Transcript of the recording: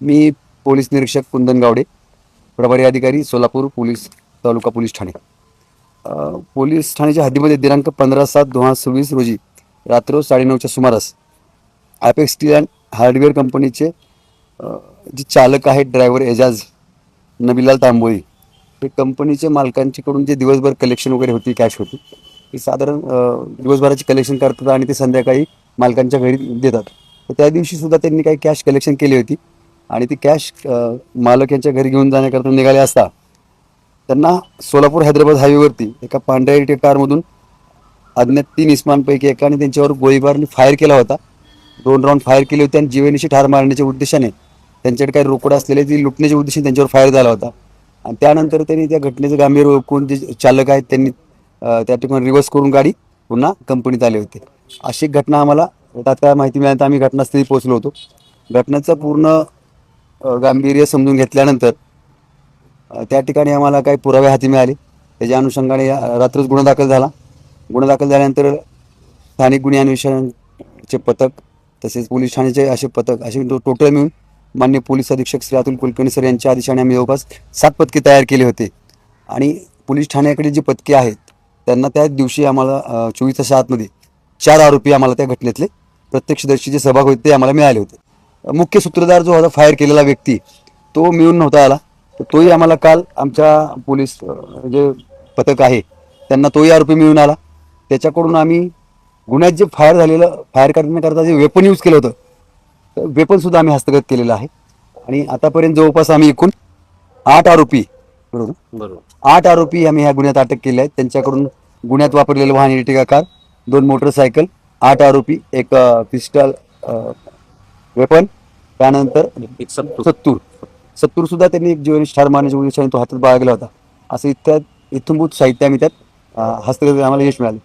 मी police निरीक्षक कुंदन गावडे, प्रभारी अधिकारी सोलापूर पोलीस तालुका पोलीस ठाणे. पोलीस ठाण्याच्या हद्दीमध्ये दिनांक 15/7/2026 रोजी रात्र 9:30च्या सुमारास ॲपेक्स स्टील अँड हार्डवेअर कंपनीचे जे चालक आहेत ड्रायव्हर एजाज नबीलाल तांबोळी, हे कंपनीचे मालकांच्याकडून जे दिवसभर कलेक्शन वगैरे होती, कॅश होती, ती साधारण दिवसभराची कलेक्शन करतात आणि ते संध्याकाळी मालकांच्या घरी देतात. तर त्या दिवशी सुद्धा त्यांनी काही कॅश कलेक्शन केली होती आणि ती कॅश मालक यांच्या घरी घेऊन जाण्याकरता निघाले असता त्यांना सोलापूर हैदराबाद हायवेवरती एका पांढऱ्या एरटी कारमधून अज्ञात 3 इसमांपैकी एकाने त्यांच्यावर गोळीबारने फायर केला होता. 2 राऊंड फायर केले होते आणि जीवेनिशी ठार मारण्याच्या उद्देशाने, त्यांच्याकडे काही रोकड असलेले ती लुटण्याच्या उद्देशाने त्यांच्यावर फायर झाला होता. आणि त्यानंतर त्यांनी त्या घटनेचं गांभीर्य ओळखून जे चालक आहेत त्यांनी त्या ठिकाणी रिव्हर्स करून गाडी पुन्हा कंपनीत आले होते. अशी घटना आम्हाला तात्काळ माहिती मिळाल्यानंतर आम्ही घटनास्थळी पोहोचलो होतो. घटनेचं पूर्ण गांभीर्य समजून घेतल्यानंतर त्या ठिकाणी आम्हाला काही पुरावे हाती मिळाले. त्याच्या अनुषंगाने रात्रच गुन्हा दाखल झाला. गुन्हा दाखल झाल्यानंतर स्थानिक गुन्हे अन्वेषणचे पथक तसेच पोलीस ठाण्याचे असे पथक असे टोटल मिळून माननीय पोलीस अधीक्षक श्री अतुल कुलकर्णी सर यांच्या आदेशाने आम्ही जवळपास 7 पथके तयार केले होते. आणि पोलीस ठाण्याकडे जी पथके आहेत त्यांना त्याच दिवशी आम्हाला 24 तासाच्या आतमध्ये 4 आरोपी आम्हाला त्या घटनेतले प्रत्यक्षदर्शी जे सहभाग होते ते आम्हाला मिळाले होते. मुख्य सूत्रधार जो होता फायर केलेला व्यक्ती तो मिळून नव्हता आला, तर तोही आम्हाला काल आमच्या पोलीस जे पथक आहे त्यांना तोही आरोपी मिळून आला. त्याच्याकडून आम्ही गुन्ह्यात जे फायर करण्याकरता जे वेपन यूज केलं होतं वेपन सुद्धा आम्ही हस्तगत केलेलं आहे. आणि आतापर्यंत जवळपास आम्ही एकूण 8 आरोपी बरोबर 8 आरोपी आम्ही ह्या गुन्ह्यात अटक केले आहेत. त्यांच्याकडून गुन्ह्यात वापरलेलं वाहन इर्टिगा कार, 2 मोटरसायकल, 8 आरोपी, एक पिस्टल वेपन, त्यानंतर 70 सुद्धा त्यांनी जीवनिष्ठ ठार मारण्याच्या उद्देशाने तो हातात बाळगला होता. असं इथूनभूत साहित्य आम्ही त्यात हस्तगत आम्हाला यश मिळाले.